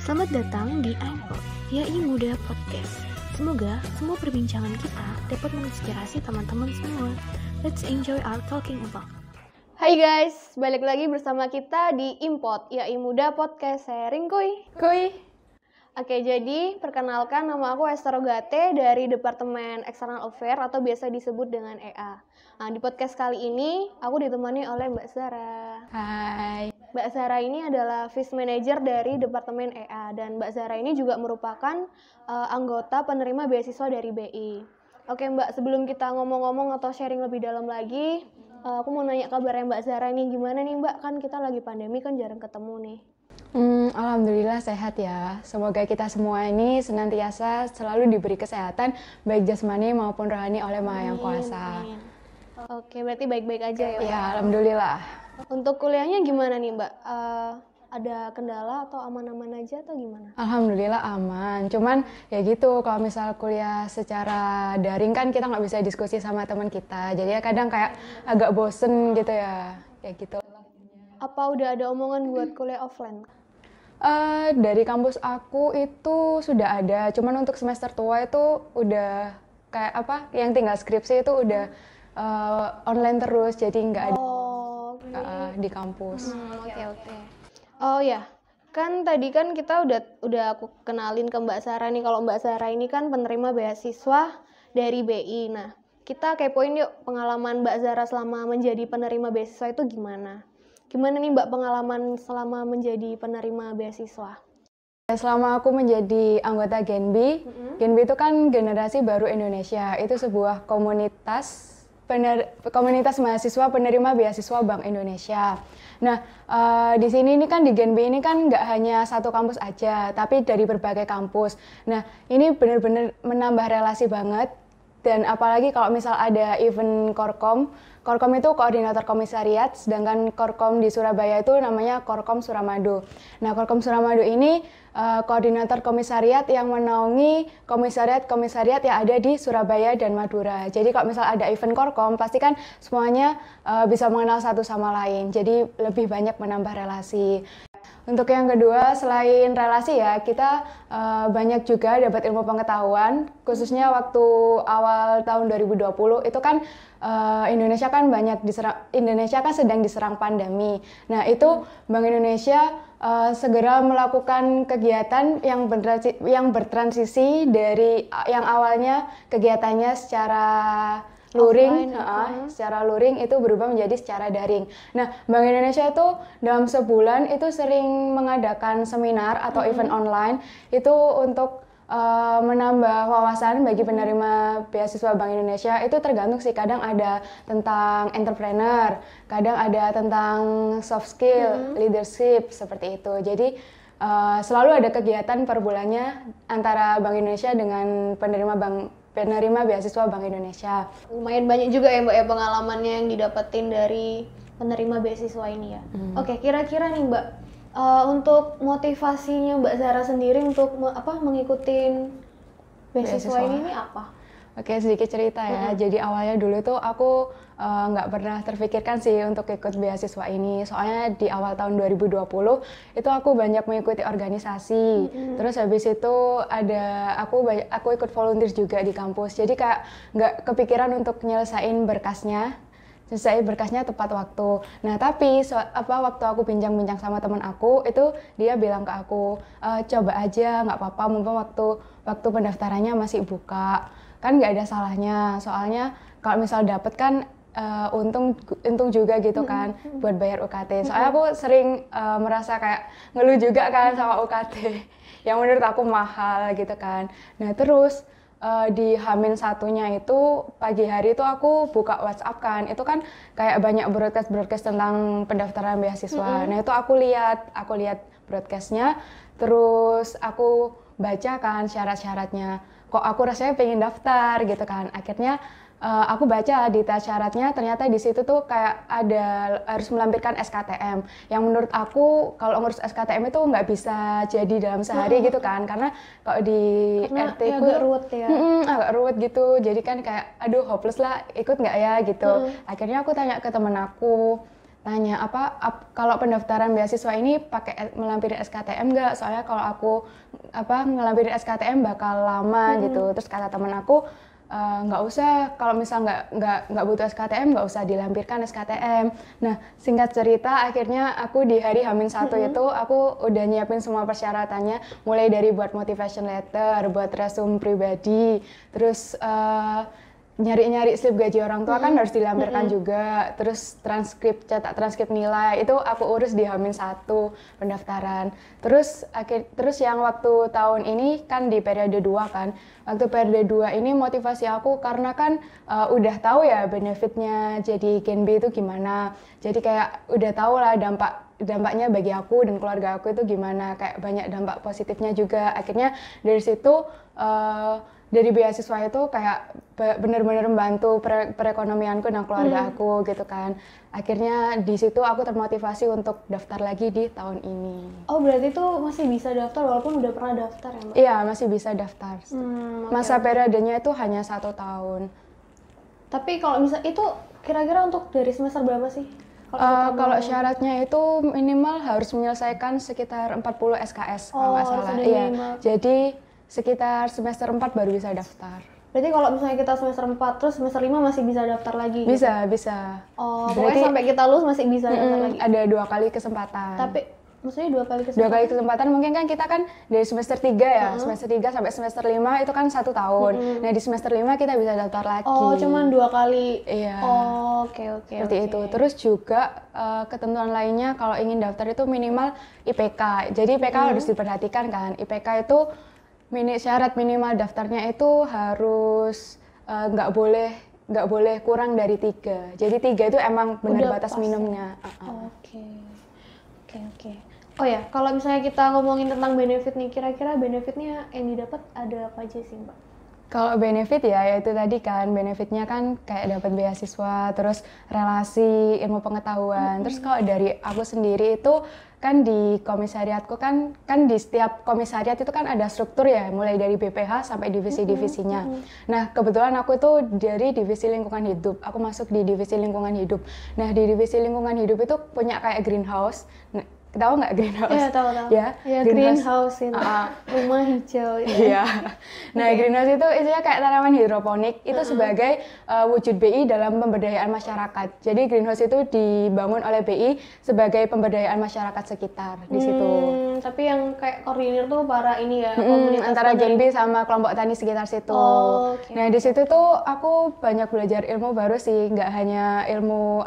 Selamat datang di iPod, YAI Muda Podcast. Semoga semua perbincangan kita dapat menginspirasi teman-teman semua. Let's enjoy our talking about. Hai guys, balik lagi bersama kita di Impot, YAI Muda Podcast sharing kuy. Oke, jadi perkenalkan nama aku Esther Ogate dari Departemen External Affairs atau biasa disebut dengan EA. Nah, di podcast kali ini aku ditemani oleh Mbak Zara. Hai. Mbak Zara ini adalah Vice Manager dari Departemen EA dan Mbak Zara ini juga merupakan anggota penerima beasiswa dari BI. Oke Mbak, sebelum kita ngomong-ngomong atau sharing lebih dalam lagi, aku mau nanya kabarnya Mbak Zara nih, gimana nih Mbak? Kan kita lagi pandemi kan jarang ketemu nih. Alhamdulillah sehat ya. Semoga kita semua ini senantiasa selalu diberi kesehatan baik jasmani maupun rohani oleh Maha Yang Kuasa. Amin. Oke, berarti baik-baik aja ya Mbak? Ya, alhamdulillah. Untuk kuliahnya gimana nih Mbak? Ada kendala atau aman-aman aja atau gimana? Alhamdulillah aman. Cuman ya gitu, kalau misal kuliah secara daring kan kita nggak bisa diskusi sama teman kita. Jadi ya kadang kayak agak bosen gitu ya. Ya gitu. Apa udah ada omongan buat kuliah offline? Dari kampus aku itu sudah ada. Cuman untuk semester tua itu udah kayak apa? Yang tinggal skripsi itu udah online terus. Jadi nggak ada di kampus. Oke. Oh ya, kan tadi kan kita udah aku kenalin ke Mbak Zara nih, kalau Mbak Zara ini kan penerima beasiswa dari BI. Nah, kita kepoin yuk pengalaman Mbak Zara selama menjadi penerima beasiswa itu gimana? Gimana nih Mbak pengalaman selama menjadi penerima beasiswa? Selama aku menjadi anggota Genbi, Genbi itu kan Generasi Baru Indonesia. Itu sebuah komunitas mahasiswa penerima beasiswa Bank Indonesia. Nah, di sini ini kan di Genbi ini kan nggak hanya satu kampus aja, tapi dari berbagai kampus. Nah, ini benar-benar menambah relasi banget. Dan apalagi kalau misal ada event Korkom itu koordinator komisariat, sedangkan Korkom di Surabaya itu namanya Korkom Suramadu. Nah, Korkom Suramadu ini koordinator komisariat yang menaungi komisariat-komisariat yang ada di Surabaya dan Madura. Jadi kalau misal ada event Korkom, pasti kan semuanya bisa mengenal satu sama lain. Jadi lebih banyak menambah relasi. Untuk yang kedua, selain relasi ya, kita banyak juga dapat ilmu pengetahuan, khususnya waktu awal tahun 2020 itu kan Indonesia kan sedang diserang pandemi. Nah, itu Bank Indonesia segera melakukan kegiatan yang bertransisi dari yang awalnya kegiatannya secara luring, secara luring itu berubah menjadi secara daring. Nah, Bank Indonesia itu dalam sebulan itu sering mengadakan seminar atau event online itu untuk menambah wawasan bagi penerima beasiswa Bank Indonesia. Itu tergantung sih, kadang ada tentang entrepreneur, kadang ada tentang soft skill, leadership, seperti itu. Jadi selalu ada kegiatan per bulannya antara Bank Indonesia dengan penerima beasiswa Bank Indonesia. Lumayan banyak juga ya Mbak ya pengalamannya yang didapetin dari penerima beasiswa ini ya. Oke, kira-kira nih Mbak, untuk motivasinya Mbak Zara sendiri untuk mengikuti beasiswa ini apa? Oke, sedikit cerita ya. Jadi awalnya dulu tuh aku nggak pernah terfikirkan sih untuk ikut beasiswa ini. Soalnya di awal tahun 2020 itu aku banyak mengikuti organisasi. Terus habis itu aku ikut volunteer juga di kampus. Jadi kayak nggak kepikiran untuk nyelesain berkasnya tepat waktu. Nah, tapi waktu aku bincang-bincang sama teman aku, itu dia bilang ke aku, coba aja, nggak apa-apa, mumpung waktu pendaftarannya masih buka. Kan nggak ada salahnya, soalnya kalau misal dapet kan untung juga gitu kan buat bayar UKT. Soalnya aku sering merasa kayak ngeluh juga kan sama UKT yang menurut aku mahal gitu kan. Nah, terus di H-1-nya itu pagi hari itu aku buka WhatsApp kan, itu kan kayak banyak broadcast tentang pendaftaran beasiswa. Nah, itu aku lihat broadcastnya, terus aku baca kan syarat-syaratnya. Kok aku rasanya pengen daftar gitu kan. Akhirnya aku baca detail syaratnya, ternyata di situ tuh kayak harus melampirkan SKTM. Yang menurut aku kalau ngurus SKTM itu nggak bisa jadi dalam sehari gitu kan, karena kalau di RT ku agak ruwet ya. Agak ruwet gitu. Jadi kan kayak aduh hopeless lah, ikut nggak ya gitu. Akhirnya aku tanya ke temen aku, tanya kalau pendaftaran beasiswa ini pakai melampirin SKTM nggak? Soalnya kalau aku ngelampirin SKTM bakal lama gitu. Terus kata teman aku nggak usah, kalau misal nggak butuh SKTM nggak usah dilampirkan SKTM. Nah, singkat cerita akhirnya aku di hari H-1 itu aku udah nyiapin semua persyaratannya, mulai dari buat motivation letter, buat resume pribadi, terus nyari-nyari slip gaji orang tua kan harus dilampirkan juga, terus cetak transkrip nilai itu aku urus di H-1 pendaftaran. Terus yang waktu tahun ini kan di periode 2 kan, waktu periode 2 ini motivasi aku karena kan udah tahu ya benefitnya jadi Gen B itu gimana, jadi kayak udah tahu lah dampaknya bagi aku dan keluarga aku itu gimana, kayak banyak dampak positifnya juga. Akhirnya dari situ dari beasiswa itu kayak bener-bener membantu perekonomianku dan keluarga aku gitu kan. Akhirnya di situ aku termotivasi untuk daftar lagi di tahun ini. Oh, berarti tuh masih bisa daftar walaupun udah pernah daftar ya, Mbak? Iya, masih bisa daftar. Masa periodenya itu hanya 1 tahun. Tapi kalau misal itu kira-kira untuk dari semester berapa sih? Kalau syaratnya itu minimal harus menyelesaikan sekitar 40 SKS kalau nggak salah. Iya. Jadi sekitar semester 4 baru bisa daftar. Berarti kalau misalnya kita semester 4 terus semester 5 masih bisa daftar lagi? Bisa, gitu? bisa. Oh, pokoknya sampai kita lulus masih bisa daftar lagi? Ada 2 kali kesempatan. Tapi maksudnya 2 kali kesempatan? 2 kali kesempatan mungkin kan kita kan dari semester 3 ya, semester 3 sampai semester 5 itu kan 1 tahun. Nah di semester 5 kita bisa daftar lagi. Oh, cuman 2 kali? Iya. Oh, oke. Seperti itu. Terus juga ketentuan lainnya kalau ingin daftar itu minimal IPK. Jadi IPK harus diperhatikan kan. IPK itu syarat minimal daftarnya itu harus nggak boleh kurang dari 3. Jadi 3 itu emang benar batas minimumnya. Oke. Oh ya, kalau misalnya kita ngomongin tentang benefit nih, kira-kira benefitnya yang didapat ada apa aja sih, Mbak? Kalau benefit ya itu tadi kan, benefitnya kan kayak dapat beasiswa, terus relasi, ilmu pengetahuan. Terus kalau dari aku sendiri itu kan di komisariatku kan di setiap komisariat itu kan ada struktur ya, mulai dari BPH sampai divisi-divisinya. Nah, kebetulan aku itu dari divisi lingkungan hidup. Aku masuk di divisi lingkungan hidup. Nah, di divisi lingkungan hidup itu punya kayak greenhouse. Nah, tahu nggak greenhouse? Iya, tahu. Ya, greenhouse itu. Rumah hijau. Iya. Nah, greenhouse itu isinya kayak tanaman hidroponik. Itu sebagai wujud BI dalam pemberdayaan masyarakat. Jadi greenhouse itu dibangun oleh BI sebagai pemberdayaan masyarakat sekitar di situ. Tapi yang kayak koordinir tuh para ini ya, komunitas antara Gen B sama kelompok tani sekitar situ. Nah, di situ tuh aku banyak belajar ilmu baru sih, nggak hanya ilmu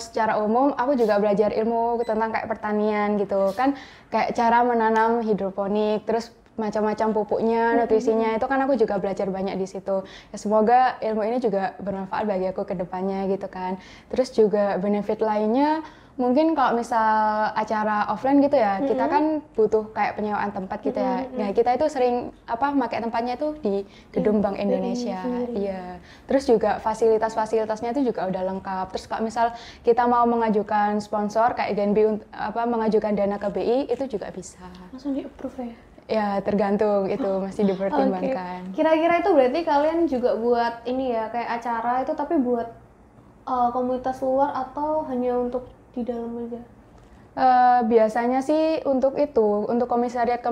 secara umum, aku juga belajar ilmu tentang kayak pertanian gitu kan, kayak cara menanam hidroponik, terus macam-macam pupuknya, nutrisinya itu kan aku juga belajar banyak di situ. Ya, semoga ilmu ini juga bermanfaat bagi aku ke depannya gitu kan. Terus juga benefit lainnya mungkin kalau misal acara offline gitu ya, kita kan butuh kayak penyewaan tempat gitu ya. Nah, kita itu sering pakai tempatnya itu di Gedung Bank Indonesia. Iya. Terus juga fasilitasnya itu juga udah lengkap. Terus kalau misal kita mau mengajukan sponsor kayak Gen B mengajukan dana ke BI itu juga bisa. Langsung di-approve ya? Ya, tergantung itu masih dipertimbangkan. Kira-kira itu berarti kalian juga buat ini ya, kayak acara itu tapi buat komunitas luar atau hanya untuk di dalam aja? Biasanya sih untuk komisariat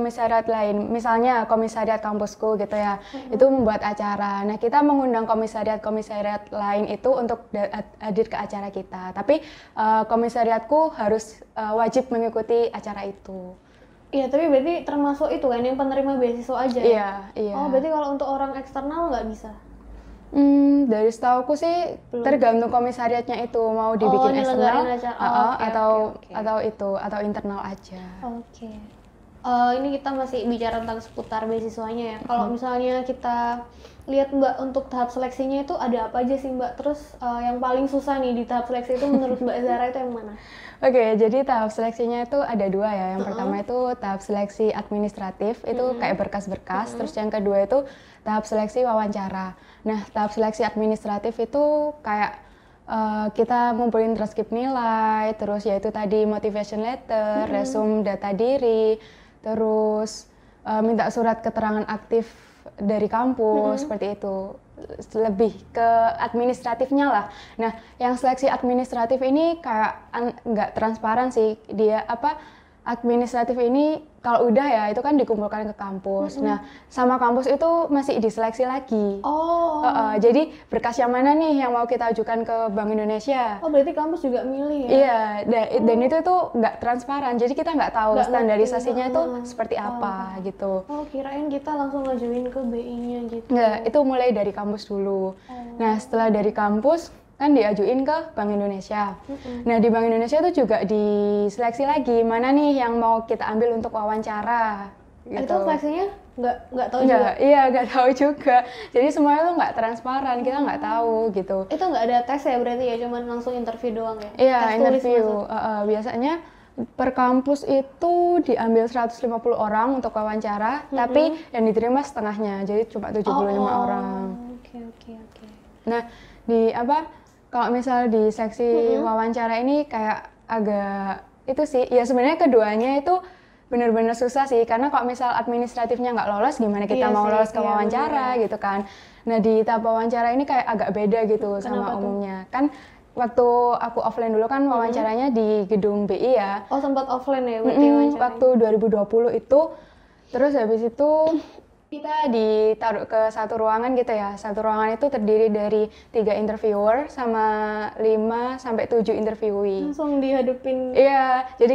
lain, misalnya komisariat kampusku gitu ya, itu membuat acara. Nah, kita mengundang komisariat lain itu untuk hadir ke acara kita. Tapi komisariatku harus wajib mengikuti acara itu. Iya, tapi berarti termasuk itu kan yang penerima beasiswa aja ya? Iya. Oh, berarti kalau untuk orang eksternal nggak bisa? Dari setauku sih tergantung komisariatnya itu mau dibikin eksternal atau internal aja. Oke. Ini kita masih bicara tentang seputar beasiswanya ya. Kalau misalnya kita lihat Mbak untuk tahap seleksinya itu ada apa aja sih Mbak? Terus yang paling susah nih di tahap seleksi itu menurut Mbak Zara itu yang mana? Oke, jadi tahap seleksinya itu ada 2 ya. Yang pertama itu tahap seleksi administratif, itu kayak berkas-berkas. Terus yang kedua itu tahap seleksi wawancara. Nah, tahap seleksi administratif itu kayak kita ngumpulin transkrip nilai, terus yaitu tadi motivation letter, resume data diri, terus minta surat keterangan aktif dari kampus, seperti itu. lebih ke administratifnya lah. Nah, yang seleksi administratif ini kayak nggak transparan sih. Dia administratif ini kalau udah ya itu kan dikumpulkan ke kampus. Nah, sama kampus itu masih diseleksi lagi. Jadi berkas yang mana nih yang mau kita ajukan ke Bank Indonesia? Oh, berarti kampus juga milih ya? Iya, dan itu tuh nggak transparan. Jadi kita nggak tahu standarisasinya itu seperti apa gitu. Oh, kirain kita langsung ngajuin ke BI-nya gitu. Nggak, itu mulai dari kampus dulu. Nah, setelah dari kampus kan diajuin ke Bank Indonesia. Nah, di Bank Indonesia itu juga diseleksi lagi mana nih yang mau kita ambil untuk wawancara. Gitu. Itu seleksinya nggak tahu juga? Iya, nggak tahu juga. Jadi semuanya tuh nggak transparan, kita nggak tahu gitu. Itu nggak ada tes ya berarti ya, cuman langsung interview doang ya? Iya, tes interview. Biasanya per kampus itu diambil 150 orang untuk wawancara, tapi yang diterima setengahnya, jadi cuma 75 orang. Oke. Nah, kalau misal di seksi wawancara ini kayak agak itu sih, ya sebenarnya keduanya itu benar-benar susah sih, karena kalau misal administratifnya nggak lolos, gimana kita mau lolos ke wawancara gitu kan. Nah, di tahap wawancara ini kayak agak beda gitu. Kenapa sama tuh? umumnya. Kan waktu aku offline dulu kan wawancaranya di gedung BI ya. Oh, sempat offline ya berarti wawancaranya? Waktu 2020 itu, terus habis itu kita ditaruh ke satu ruangan gitu ya. Satu ruangan itu terdiri dari 3 interviewer sama 5 sampai 7 interviewee. Langsung dihadapin. Iya, jadi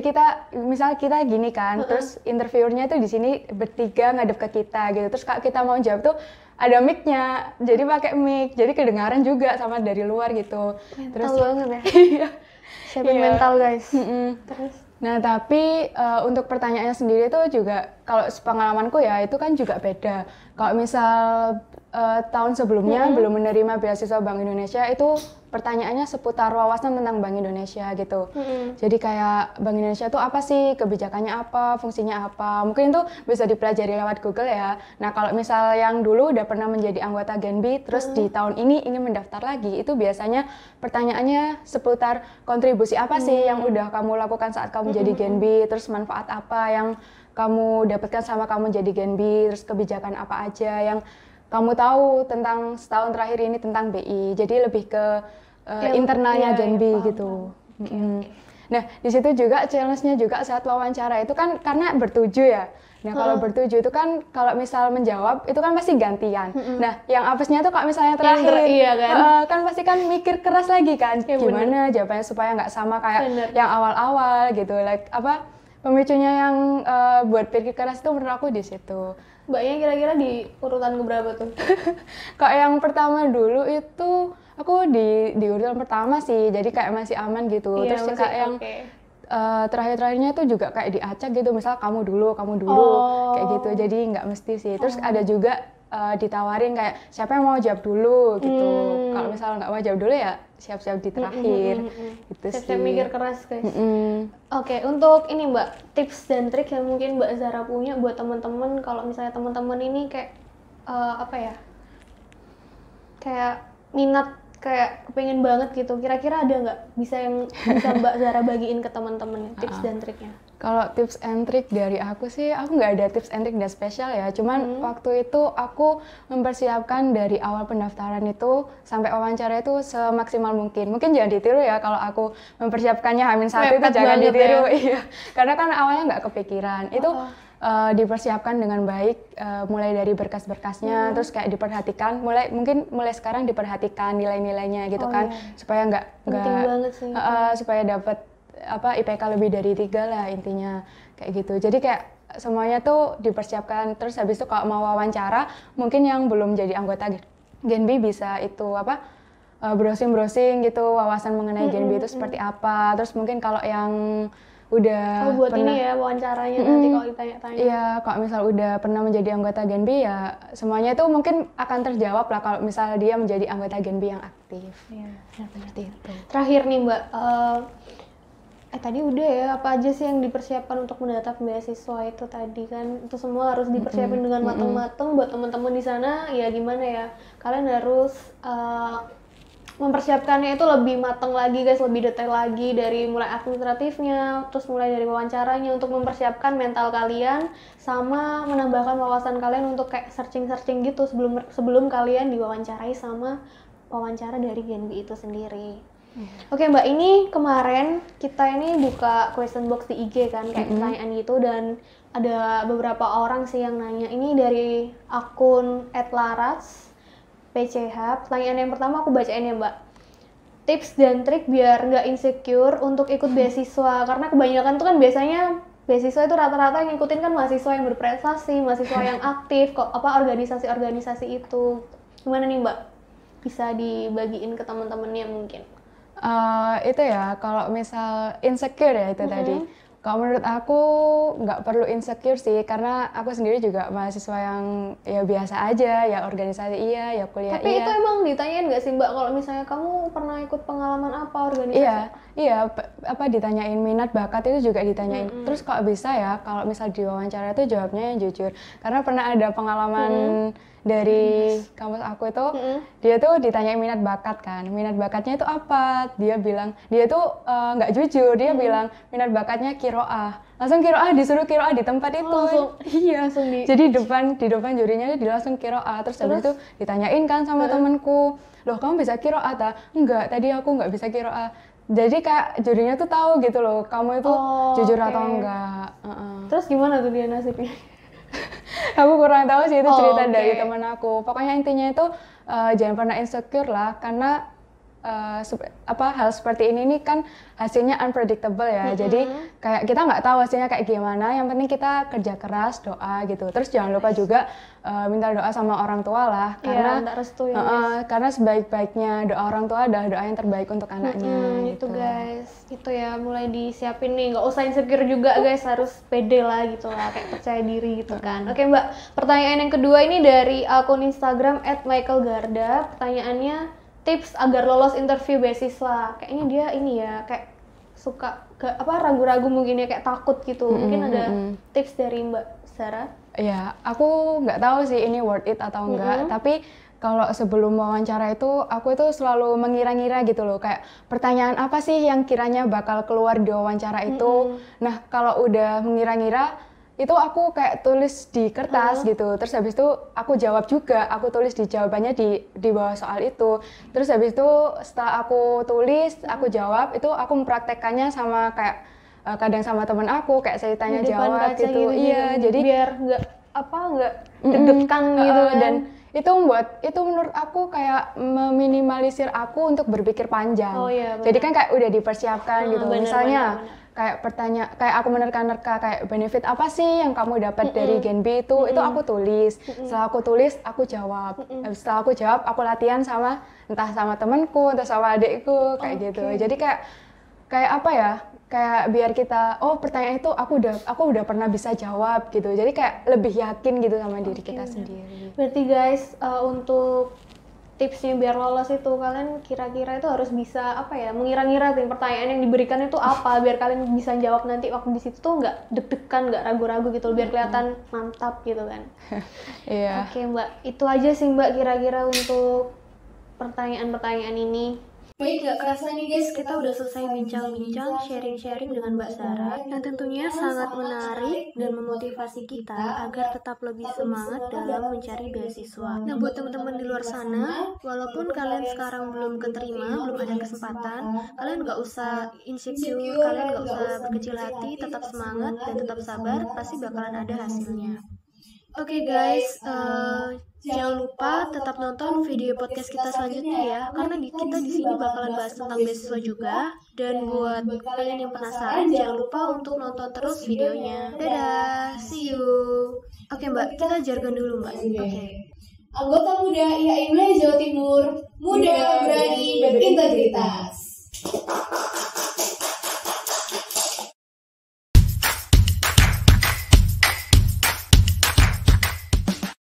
misal kita gini kan, terus interviewernya tuh di sini bertiga ngadep ke kita gitu. Terus kalau kita mau jawab tuh ada mic-nya, jadi pakai mic, jadi kedengaran juga sama dari luar gitu. Mental banget ya. Iya. Siapin mental guys. Terus nah, tapi untuk pertanyaannya sendiri itu juga, kalau sepengalamanku ya, itu kan juga beda. Kalau misal tahun sebelumnya belum menerima beasiswa Bank Indonesia, itu pertanyaannya seputar wawasan tentang Bank Indonesia gitu. Jadi kayak Bank Indonesia itu apa sih, kebijakannya apa, fungsinya apa. Mungkin itu bisa dipelajari lewat Google ya. Nah, kalau misal yang dulu udah pernah menjadi anggota Genbi, terus di tahun ini ingin mendaftar lagi, itu biasanya pertanyaannya seputar kontribusi apa sih yang udah kamu lakukan saat kamu jadi Genbi, terus manfaat apa yang kamu dapatkan sama kamu jadi Genbi, terus kebijakan apa aja yang kamu tahu tentang setahun terakhir ini tentang BI. Jadi lebih ke internalnya Genbi gitu. Nah, di situ juga challenge-nya juga saat wawancara itu kan karena bertujuh ya. Nah, kalau bertujuh itu kan kalau misal menjawab itu kan pasti gantian. Nah, yang apesnya tuh kalau misalnya terakhir, iya kan? kan pasti kan mikir keras lagi kan, gimana jawabannya supaya nggak sama kayak yang awal-awal gitu. Like pemicunya yang buat pikir keras itu menurut aku di situ. Mbaknya kira-kira di urutan keberapa tuh? Kak, yang pertama dulu itu aku di urutan pertama sih, jadi kayak masih aman gitu. Iya, terus kayak yang terakhir-terakhirnya itu juga kayak diacak gitu, misal kamu dulu kayak gitu. Jadi nggak mesti sih. Terus ada juga ditawarin kayak siapa yang mau jawab dulu gitu. Kalau misal nggak mau jawab dulu ya siap-siap di terakhir. Gitu Siap-siap sih. mikir keras guys. Oke, untuk ini Mbak, tips dan trik yang mungkin Mbak Zara punya buat teman-teman kalau misalnya teman-teman ini kayak kayak minat, kayak pengen banget gitu. Kira-kira ada nggak bisa Mbak Zara bagiin ke teman-temannya tips dan triknya? Kalau tips and trick dari aku sih, aku nggak ada tips and trick dan spesial ya. Cuman waktu itu aku mempersiapkan dari awal pendaftaran itu sampai wawancara itu semaksimal mungkin. Mungkin jangan ditiru ya kalau aku mempersiapkannya H-1 itu jangan ditiru. Iya. Karena kan awalnya nggak kepikiran. Itu dipersiapkan dengan baik, mulai dari berkas-berkasnya, terus kayak diperhatikan. Mungkin mulai sekarang diperhatikan nilai-nilainya gitu kan, supaya penting banget sih. Supaya dapat IPK lebih dari 3 lah intinya kayak gitu. Jadi kayak semuanya tuh dipersiapkan. Terus habis itu kalau mau wawancara, mungkin yang belum jadi anggota Genbi bisa itu browsing-browsing gitu, wawasan mengenai Genbi itu seperti apa. Terus mungkin kalau yang udah buat pernah, ini ya wawancaranya nanti kalau ditanya-tanya. Iya, kalau misal udah pernah menjadi anggota Genbi ya semuanya itu mungkin akan terjawab lah kalau misal dia menjadi anggota Genbi yang aktif. Iya, seperti itu. Terakhir nih Mbak, tadi udah ya, apa aja sih yang dipersiapkan untuk mendaftar beasiswa itu tadi kan, itu semua harus dipersiapkan dengan matang-matang buat teman-teman di sana. Ya gimana ya, kalian harus mempersiapkannya itu lebih matang lagi guys, lebih detail lagi dari mulai administratifnya, terus mulai dari wawancaranya untuk mempersiapkan mental kalian sama menambahkan wawasan kalian untuk kayak searching gitu sebelum kalian diwawancarai sama wawancara dari Genbi itu sendiri. Oke Mbak, ini kemarin kita ini buka question box di IG kan, kayak pertanyaan gitu, dan ada beberapa orang sih yang nanya. Ini dari akun @laras_pch. Pertanyaan yang pertama aku bacain ya Mbak. Tips dan trik biar nggak insecure untuk ikut beasiswa, karena kebanyakan tuh kan biasanya beasiswa itu rata-rata yang ngikutin kan mahasiswa yang berprestasi, mahasiswa yang aktif, kok organisasi-organisasi itu. Gimana nih Mbak? Bisa dibagiin ke teman-temannya mungkin? Itu ya, kalau misal insecure ya itu tadi. Kalau menurut aku nggak perlu insecure sih, karena aku sendiri juga mahasiswa yang ya biasa aja, ya organisasi iya, ya kuliah Tapi iya. itu emang ditanyain nggak sih Mbak, kalau misalnya kamu pernah ikut pengalaman apa organisasi? Iya, apa ditanyain minat bakat itu juga ditanyain. Terus kalau bisa ya, kalau misal diwawancara itu jawabnya yang jujur. Karena pernah ada pengalaman dari kampus aku itu, dia tuh ditanyain minat bakat kan. Minat bakatnya itu apa? Dia bilang, dia tuh nggak jujur. Dia bilang minat bakatnya kiroah. Langsung kiroah, disuruh kiroah di tempat itu. Iya. Jadi di depan jurinya dia langsung kiroah. Terus habis itu ditanyain kan sama temanku, loh kamu bisa kiroah ta? Enggak, tadi aku nggak bisa kiroah. Jadi kayak jurinya tuh tahu gitu loh, kamu itu jujur atau enggak. Terus gimana tuh dia nasibnya? Aku kurang tahu sih, itu cerita dari teman aku. Pokoknya intinya itu jangan pernah insecure lah, karena hal seperti ini nih kan hasilnya unpredictable ya. Jadi kayak kita nggak tahu hasilnya kayak gimana. Yang penting kita kerja keras, doa gitu. Terus jangan lupa juga minta doa sama orang tua lah, karena restu ya, karena sebaik-baiknya doa orang tua adalah doa yang terbaik untuk anaknya. Itu guys, itu ya mulai disiapin nih, nggak usah insecure juga guys, harus pede lah gitu lah, kayak percaya diri gitu kan. Oke Mbak, pertanyaan yang kedua ini dari akun Instagram @michaelgarda. Pertanyaannya, tips agar lolos interview beasiswa. Kayaknya dia ini ya, kayak suka ragu-ragu mungkin ya, kayak takut gitu. Mungkin ada tips dari Mbak Sarah? Ya, aku nggak tahu sih ini worth it atau enggak, tapi kalau sebelum wawancara itu, aku itu selalu mengira-ngira gitu loh, kayak pertanyaan apa sih yang kiranya bakal keluar di wawancara itu. Nah, kalau udah mengira-ngira, itu aku kayak tulis di kertas gitu, terus habis itu aku jawab juga, aku tulis di jawabannya di bawah soal itu. Terus habis itu setelah aku tulis, aku jawab, itu aku mempraktekkannya sama kayak kadang sama temen aku, kayak saya tanya jawab gitu. Iya, jadi biar nggak deg-degan gitu kan. Dan itu menurut aku kayak meminimalisir aku untuk berpikir panjang. Jadi kan kayak udah dipersiapkan gitu. Misalnya kayak kayak aku menerka-nerka kayak benefit apa sih yang kamu dapat dari Genbi itu aku tulis. Setelah aku tulis, aku jawab. Setelah aku jawab, aku latihan sama entah sama temanku, entah sama adikku kayak gitu. Jadi kayak apa ya? Kayak biar kita pertanyaan itu aku udah pernah bisa jawab gitu. Jadi kayak lebih yakin gitu sama diri kita sendiri. Berarti guys, untuk tipsnya biar lolos itu, kalian kira-kira itu harus bisa mengira-ngira tuh pertanyaan yang diberikan itu apa, biar kalian bisa jawab nanti waktu di situ tuh nggak deg-degan, nggak ragu-ragu gitu, biar kelihatan mantap gitu kan. Iya. Oke Mbak, itu aja sih Mbak kira-kira untuk pertanyaan-pertanyaan ini. Baik, gak kerasa nih guys, kita udah selesai bincang-bincang, sharing-sharing dengan Mbak Sarah, yang tentunya sangat menarik dan memotivasi kita agar tetap lebih semangat dalam mencari beasiswa. Nah, buat teman-teman di luar sana, walaupun kalian sekarang belum keterima, belum ada kesempatan, kalian gak usah insecure, kalian gak usah berkecil hati, tetap semangat dan tetap sabar, pasti bakalan ada hasilnya. Oke guys, jangan lupa tetap nonton video podcast kita selanjutnya ya, karena kita di sini bakalan bahas tentang beasiswa juga. Dan buat kalian yang penasaran, jangan lupa untuk nonton terus videonya. Dadah, see you. Oke Mbak, kita jargon dulu Mbak. Oke. Anggota muda IAIN Jawa Timur, muda, berani, berintegritas.